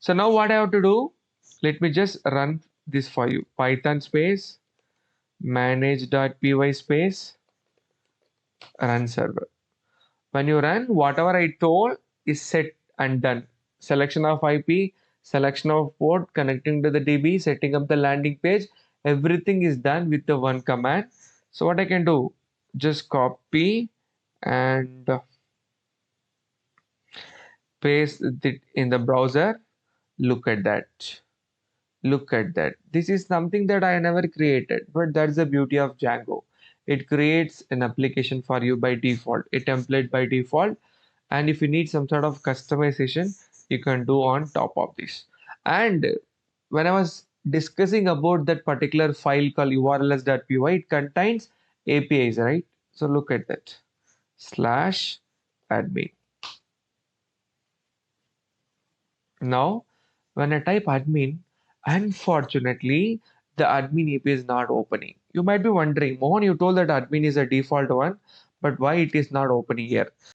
So now what I have to do, let me just run this for you. Python space manage.py space run server. When you run, whatever I told is set and done. Selection of IP, selection of port, connecting to the DB, setting up the landing page, everything is done with the one command. So what I can do, just copy and paste it in the browser. Look at that. Look at that. This is something that I never created, but that's the beauty of Django. It creates an application for you by default, a template by default. And if you need some sort of customization, you can do on top of this. And when I was discussing about that particular file called urls.py, it contains APIs, right? So look at that. Slash admin. Now, when I type admin, unfortunately, the admin API is not opening. You might be wondering, Mohan, you told that admin is a default one, but why it is not opening here?